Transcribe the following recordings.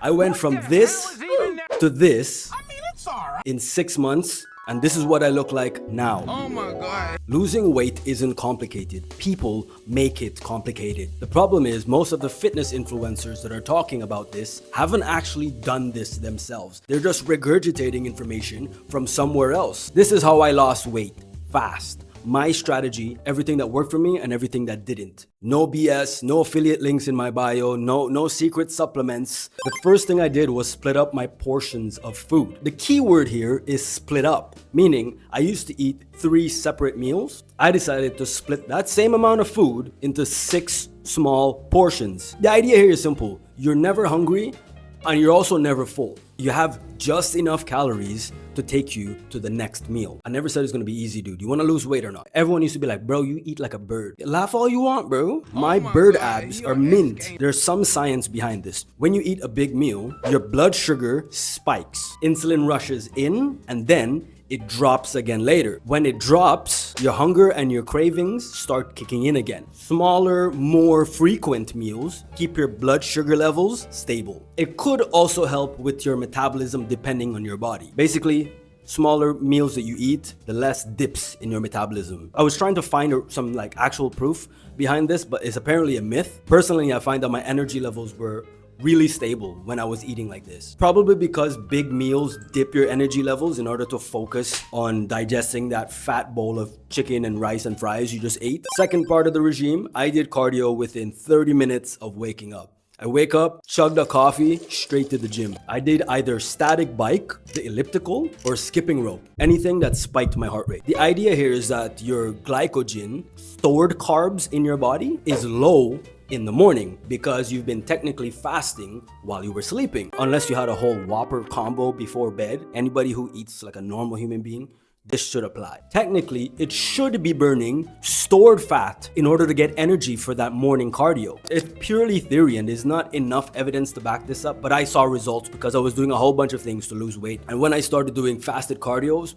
I went from this to this in 6 months, and this is what I look like now. Oh my god. Losing weight isn't complicated. People make it complicated. The problem is most of the fitness influencers that are talking about this haven't actually done this themselves. They're just regurgitating information from somewhere else. This is how I lost weight fast. My strategy, everything that worked for me and everything that didn't. No BS, no affiliate links in my bio, no secret supplements. The first thing I did was split up my portions of food. The key word here is split up, meaning I used to eat 3 separate meals. I decided to split that same amount of food into 6 small portions. The idea here is simple. You're never hungry and you're also never full. You have just enough calories to take you to the next meal. I never said it's gonna be easy, dude. You wanna lose weight or not? Everyone used to be like, bro, you eat like a bird. Laugh all you want, bro. My bird abs are mint. There's some science behind this. When you eat a big meal, your blood sugar spikes. Insulin rushes in and then it drops again later. When it drops, your hunger and your cravings start kicking in again. Smaller, more frequent meals keep your blood sugar levels stable. It could also help with your metabolism depending on your body. Basically, smaller meals that you eat, the less dips in your metabolism. I was trying to find some like actual proof behind this, but it's apparently a myth. Personally, I find that my energy levels were really stable when I was eating like this. Probably because big meals dip your energy levels in order to focus on digesting that fat bowl of chicken and rice and fries you just ate. Second part of the regime, I did cardio within 30 minutes of waking up. I wake up, chugged a coffee, straight to the gym. I did either static bike, the elliptical, or skipping rope. Anything that spiked my heart rate. The idea here is that your glycogen, stored carbs in your body, is low in the morning because you've been technically fasting while you were sleeping. Unless you had a whole Whopper combo before bed. Anybody who eats like a normal human being, this should apply. Technically, it should be burning stored fat in order to get energy for that morning cardio. It's purely theory and there's not enough evidence to back this up, but I saw results because I was doing a whole bunch of things to lose weight. And when I started doing fasted cardios,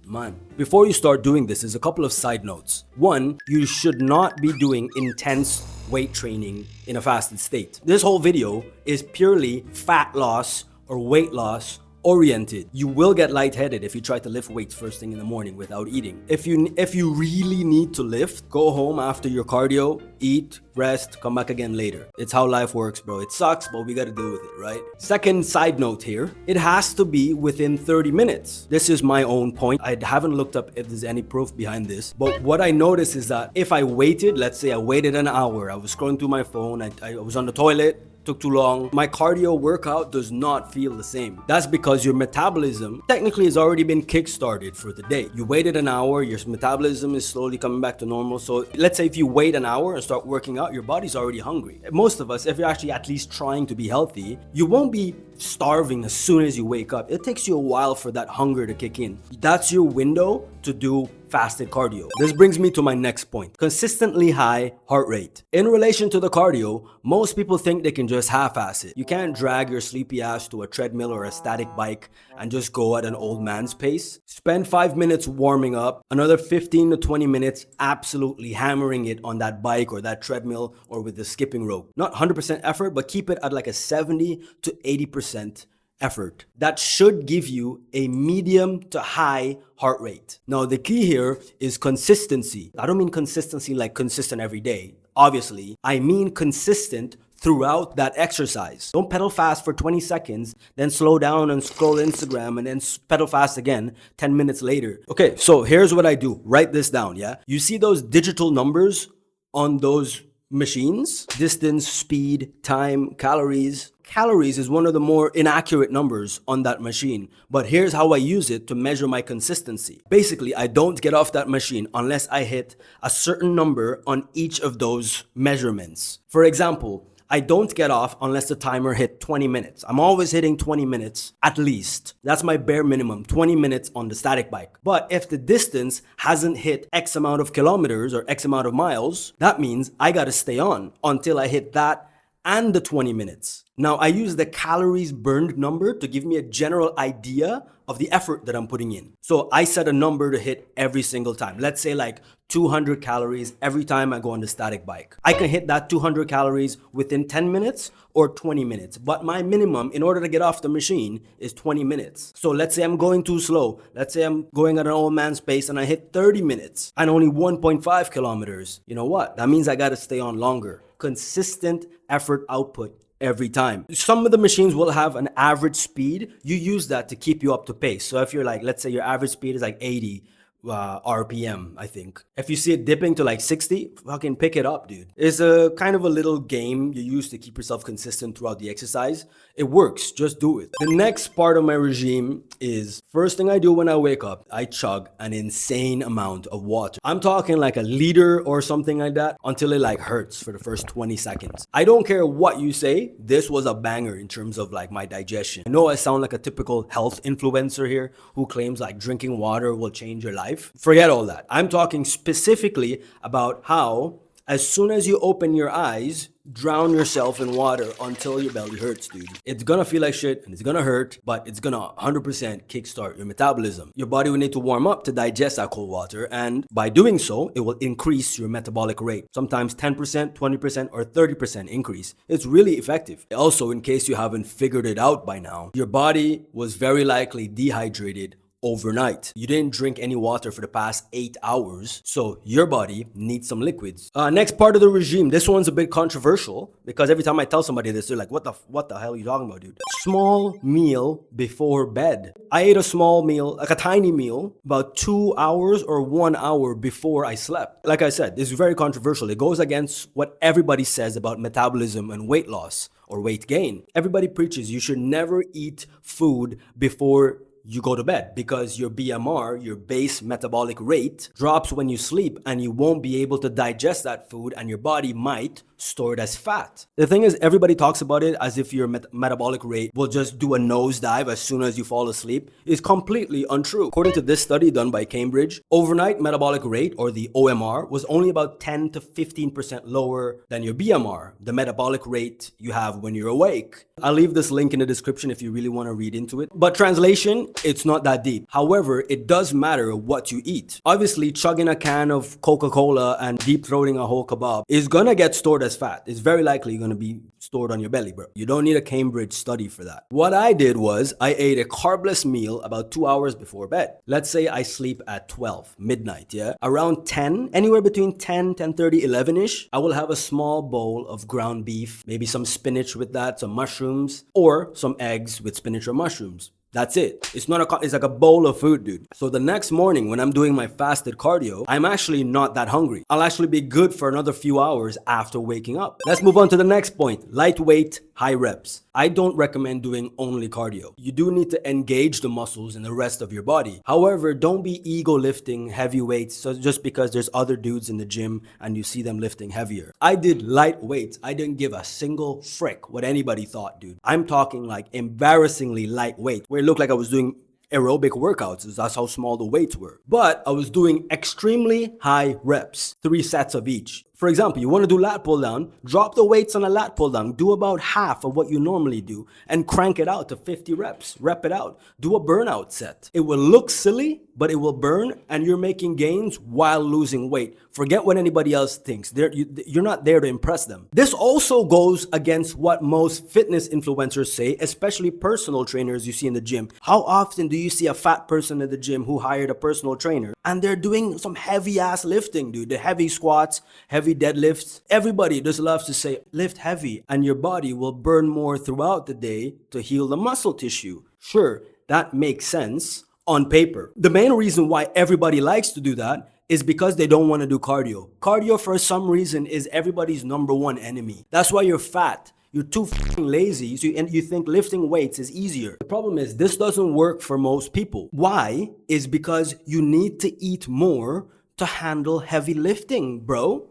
man. Before you start doing this, there's a couple of side notes. One, you should not be doing intense weight training in a fasted state. This whole video is purely fat loss or weight loss oriented. You will get lightheaded if you try to lift weights first thing in the morning without eating. If you really need to lift, go home after your cardio, eat, rest, come back again later. It's how life works, bro. It sucks, but we gotta deal with it, right? Second side note here, it has to be within 30 minutes. This is my own point. I haven't looked up if there's any proof behind this, but what I noticed is that if I waited, let's say I waited an hour, I was scrolling through my phone, I was on the toilet, took too long, my cardio workout does not feel the same. That's because your metabolism technically has already been kick-started for the day. You waited an hour, your metabolism is slowly coming back to normal. So let's say if you wait an hour and start working out, your body's already hungry. Most of us, if you're actually at least trying to be healthy, you won't be starving as soon as you wake up. It takes you a while for that hunger to kick in. That's your window to do fasted cardio. This brings me to my next point. Consistently high heart rate. In relation to the cardio, most people think they can just half-ass it. You can't drag your sleepy ass to a treadmill or a static bike and just go at an old man's pace. Spend 5 minutes warming up, another 15 to 20 minutes absolutely hammering it on that bike or that treadmill or with the skipping rope. Not 100% effort, but keep it at like a 70 to 80% effort. That should give you a medium to high heart rate. Now, the key here is consistency. I don't mean consistency like consistent every day. Obviously, I mean consistent throughout that exercise. Don't pedal fast for 20 seconds, then slow down and scroll Instagram and then pedal fast again 10 minutes later. Okay, so here's what I do. Write this down, yeah? You see those digital numbers on those machines? Distance, speed, time, calories. Calories is one of the more inaccurate numbers on that machine, but here's how I use it to measure my consistency. Basically, I don't get off that machine unless I hit a certain number on each of those measurements. For example, I don't get off unless the timer hit 20 minutes. I'm always hitting 20 minutes at least. That's my bare minimum, 20 minutes on the static bike. But if the distance hasn't hit X amount of kilometers or X amount of miles, that means I gotta stay on until I hit that and the 20 minutes. Now, I use the calories burned number to give me a general idea of the effort that I'm putting in. So I set a number to hit every single time. Let's say like 200 calories every time I go on the static bike. I can hit that 200 calories within 10 minutes or 20 minutes, but my minimum in order to get off the machine is 20 minutes. So let's say I'm going too slow. Let's say I'm going at an old man's pace and I hit 30 minutes and only 1.5 kilometers. You know what? That means I got to stay on longer. Consistent effort output every time. Some of the machines will have an average speed. You use that to keep you up to pace. So if you're like, let's say your average speed is like 80 RPM, I think. If you see it dipping to like 60, fucking pick it up, dude. It's a kind of a little game you use to keep yourself consistent throughout the exercise. It works, just do it. The next part of my regime is, first thing I do when I wake up, I chug an insane amount of water. I'm talking like a liter or something like that until it like hurts for the first 20 seconds. I don't care what you say, this was a banger in terms of like my digestion. I know I sound like a typical health influencer here who claims like drinking water will change your life. Forget all that. I'm talking specifically about how as soon as you open your eyes, drown yourself in water until your belly hurts, dude. It's gonna feel like shit and it's gonna hurt, but it's gonna 100% kickstart your metabolism. Your body will need to warm up to digest that cold water, and by doing so, it will increase your metabolic rate. Sometimes 10%, 20%, or 30% increase. It's really effective. Also, in case you haven't figured it out by now, your body was very likely dehydrated overnight. You didn't drink any water for the past 8 hours, so your body needs some liquids. Next part of the regime, this one's a bit controversial because every time I tell somebody this, they're like, what the hell are you talking about, dude? Small meal before bed. I ate a small meal, like a tiny meal, about 2 hours or 1 hour before I slept. Like I said, this is very controversial. It goes against what everybody says about metabolism and weight loss or weight gain. Everybody preaches you should never eat food before you go to bed because your BMR, your base metabolic rate, drops when you sleep and you won't be able to digest that food and your body might store it as fat. The thing is, everybody talks about it as if your metabolic rate will just do a nosedive as soon as you fall asleep. It's completely untrue. According to this study done by Cambridge, overnight metabolic rate, or the OMR, was only about 10 to 15% lower than your BMR, the metabolic rate you have when you're awake. I'll leave this link in the description if you really want to read into it. But translation, it's not that deep. However, it does matter what you eat. Obviously, chugging a can of Coca-Cola and deep throating a whole kebab is gonna get stored as fat. It's very likely gonna be stored on your belly, bro. You don't need a Cambridge study for that. What I did was I ate a carbless meal about 2 hours before bed. Let's say I sleep at 12, midnight, yeah? Around 10, anywhere between 10, 10:30, 11-ish, I will have a small bowl of ground beef, maybe some spinach with that, some mushrooms, or some eggs with spinach or mushrooms. That's it. It's like a bowl of food, dude. So the next morning when I'm doing my fasted cardio, I'm actually not that hungry. I'll actually be good for another few hours after waking up. Let's move on to the next point. Lightweight, high reps. I don't recommend doing only cardio. You do need to engage the muscles in the rest of your body. However, don't be ego lifting heavy weights just because there's other dudes in the gym and you see them lifting heavier. I did light weights. I didn't give a single frick what anybody thought, dude. I'm talking like embarrassingly lightweight, where it looked like I was doing aerobic workouts. That's how small the weights were. But I was doing extremely high reps, 3 sets of each. For example, you want to do lat pull down, drop the weights on a lat pull down, do about half of what you normally do and crank it out to 50 reps, rep it out, do a burnout set. It will look silly, but it will burn and you're making gains while losing weight. Forget what anybody else thinks. You're not there to impress them. This also goes against what most fitness influencers say, especially personal trainers you see in the gym. How often do you see a fat person in the gym who hired a personal trainer and they're doing some heavy ass lifting, dude? The heavy squats, heavy deadlifts. Everybody just loves to say lift heavy and your body will burn more throughout the day to heal the muscle tissue. Sure, that makes sense on paper. The main reason why everybody likes to do that is because they don't want to do cardio. Cardio, for some reason, is everybody's number one enemy. That's why you're fat. You're too fucking lazy, and you think lifting weights is easier. The problem is this doesn't work for most people. Why? Is because you need to eat more to handle heavy lifting, bro.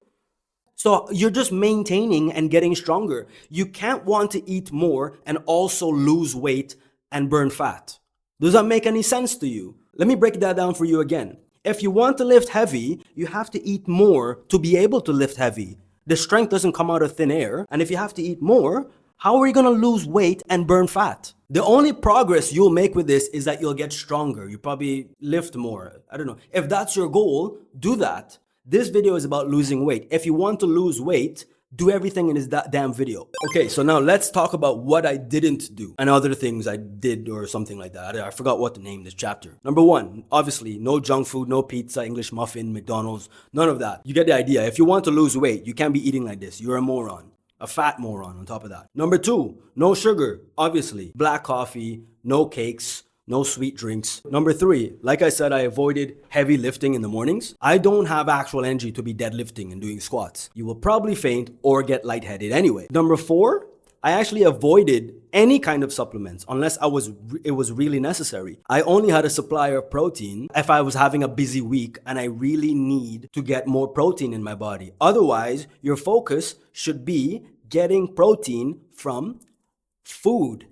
So you're just maintaining and getting stronger. You can't want to eat more and also lose weight and burn fat. Does that make any sense to you? Let me break that down for you again. If you want to lift heavy, you have to eat more to be able to lift heavy. The strength doesn't come out of thin air. And if you have to eat more, how are you going to lose weight and burn fat? The only progress you'll make with this is that you'll get stronger. You probably lift more. I don't know. If that's your goal, do that. This video is about losing weight. If you want to lose weight, do everything in this damn video. Okay, so now let's talk about what I didn't do and other things I did or something like that. I forgot what to name this chapter. Number one, obviously, no junk food, no pizza, English muffin, McDonald's, none of that. You get the idea. If you want to lose weight, you can't be eating like this. You're a moron. A fat moron on top of that. Number two, no sugar, obviously. Black coffee, no cakes, no sweet drinks. Number three, like I said, I avoided heavy lifting in the mornings. I don't have actual energy to be deadlifting and doing squats. You will probably faint or get lightheaded anyway. Number four, I actually avoided any kind of supplements unless it was really necessary. I only had a supply of protein if I was having a busy week and I really need to get more protein in my body. Otherwise, your focus should be getting protein from food.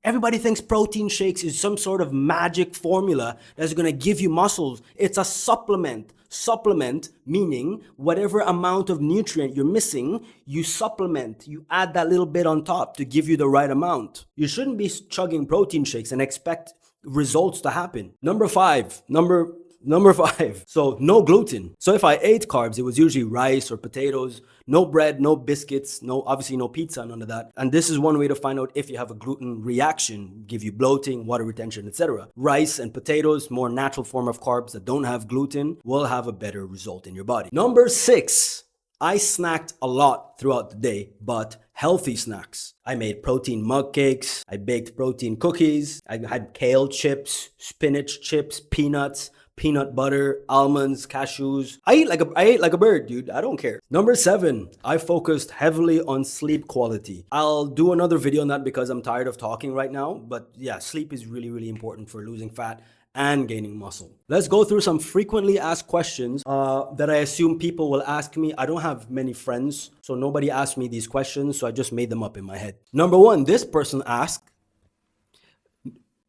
Everybody thinks protein shakes is some sort of magic formula that's going to give you muscles. It's a supplement. Supplement meaning whatever amount of nutrient you're missing, you supplement. You add that little bit on top to give you the right amount. You shouldn't be chugging protein shakes and expect results to happen. Number five. So no gluten. So if I ate carbs, it was usually rice or potatoes, no bread, no biscuits, obviously no pizza, none of that. And this is one way to find out if you have a gluten reaction, give you bloating, water retention, etc. Rice and potatoes, more natural form of carbs that don't have gluten, will have a better result in your body. Number six, I snacked a lot throughout the day, but healthy snacks. I made protein mug cakes, I baked protein cookies, I had kale chips, spinach chips, peanuts, peanut butter, almonds, cashews. I ate like a bird, dude. I don't care. Number seven, I focused heavily on sleep quality. I'll do another video on that because I'm tired of talking right now. But yeah, sleep is really, really important for losing fat and gaining muscle. Let's go through some frequently asked questions that I assume people will ask me. I don't have many friends, so nobody asked me these questions, so I just made them up in my head. Number one, this person asked,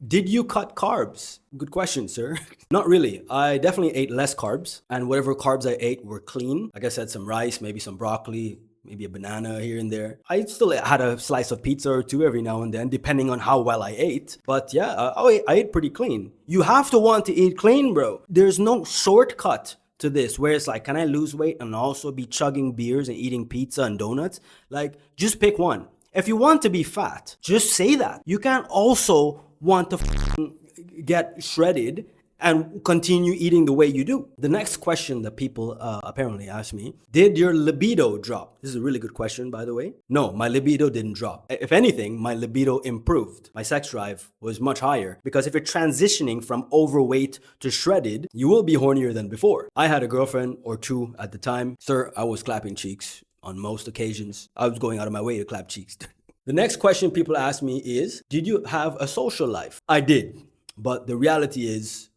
did you cut carbs? Good question, sir. Not really. I definitely ate less carbs, and whatever carbs I ate were clean. Like I said, some rice, maybe some broccoli, maybe a banana here and there. I still had a slice of pizza or two every now and then, depending on how well I ate. But yeah, I ate pretty clean. You have to want to eat clean, bro. There's no shortcut to this where it's like, can I lose weight and also be chugging beers and eating pizza and donuts? Like, just pick one. If you want to be fat, just say that. You can't also want to get shredded and continue eating the way you do. The next question that people apparently ask me, did your libido drop? This is a really good question, by the way. No, my libido didn't drop. If anything, my libido improved. My sex drive was much higher because if you're transitioning from overweight to shredded, you will be hornier than before. I had a girlfriend or two at the time. Sir, I was clapping cheeks on most occasions. I was going out of my way to clap cheeks. The next question people ask me is, did you have a social life? I did, but the reality is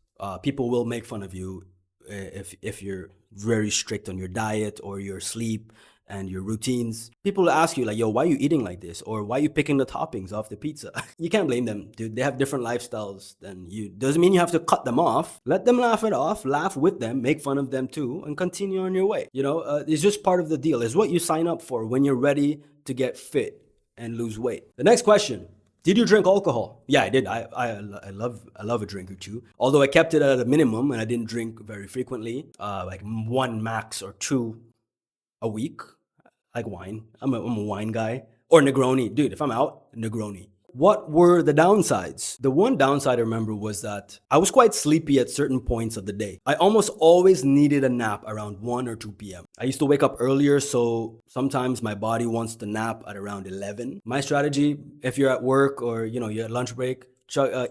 people will make fun of you if you're very strict on your diet or your sleep and your routines. People will ask you like, yo, why are you eating like this? Or why are you picking the toppings off the pizza? You can't blame them, dude. They have different lifestyles than you. Doesn't mean you have to cut them off. Let them laugh it off, laugh with them, make fun of them too, and continue on your way. You know, it's just part of the deal. It's what you sign up for when you're ready to get fit and lose weight. The next question, did you drink alcohol? Yeah, I did. I love a drink or two. Although I kept it at a minimum and I didn't drink very frequently, like one max or two a week. Like wine. I'm a wine guy. Or Negroni. Dude, if I'm out, Negroni. What were the downsides? The one downside I remember was that I was quite sleepy at certain points of the day. I almost always needed a nap around 1 or 2 p.m. I used to wake up earlier, so sometimes my body wants to nap at around 11. My strategy, if you're at work or you're at lunch break,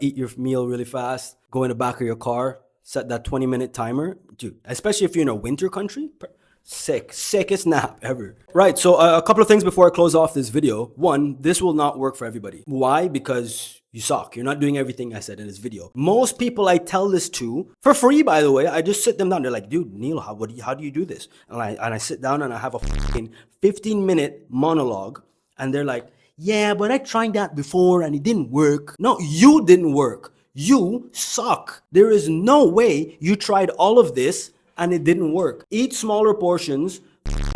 eat your meal really fast, go in the back of your car, set that 20-minute timer. Dude, especially if you're in a winter country, sickest nap ever. Right, so a couple of things before I close off this video. One, this will not work for everybody. Why? Because you suck. You're not doing everything I said in this video. Most people I tell this to, for free by the way, I just sit them down. They're like, dude, Neil, how do you do this? And I sit down and I have a 15-minute monologue and they're like, yeah, but I tried that before and it didn't work. No, you didn't work. You suck. There is no way you tried all of this and it didn't work. Eat smaller portions,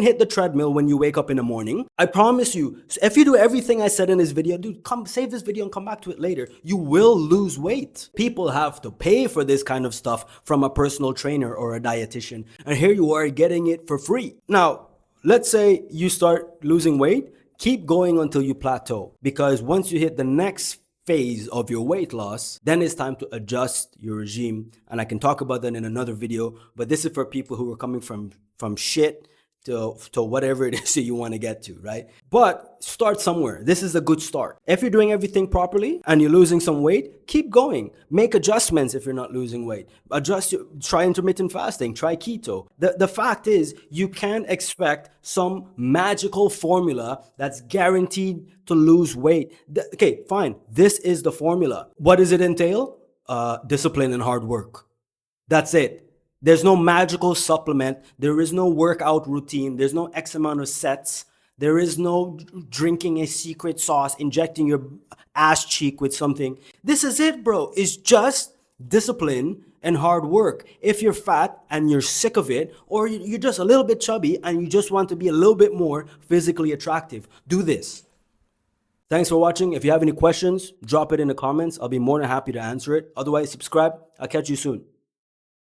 hit the treadmill when you wake up in the morning. I promise you, if you do everything I said in this video, dude, come save this video and come back to it later. You will lose weight. People have to pay for this kind of stuff from a personal trainer or a dietitian. And here you are getting it for free. Now, let's say you start losing weight. Keep going until you plateau. Because once you hit the next phase of your weight loss, then it's time to adjust your regime. And I can talk about that in another video. But this is for people who are coming from shit to whatever it is that you want to get to, right? But start somewhere. This is a good start. If you're doing everything properly and you're losing some weight, keep going. Make adjustments if you're not losing weight. Try intermittent fasting, try keto. The fact is, you can't expect some magical formula that's guaranteed to lose weight. Okay, fine. This is the formula. What does it entail? Discipline and hard work. That's it. There's no magical supplement. There is no workout routine. There's no X amount of sets. There is no drinking a secret sauce, injecting your ass cheek with something. This is it, bro. It's just discipline and hard work. If you're fat and you're sick of it, or you're just a little bit chubby and you just want to be a little bit more physically attractive, do this. Thanks for watching. If you have any questions, drop it in the comments. I'll be more than happy to answer it. Otherwise, subscribe. I'll catch you soon.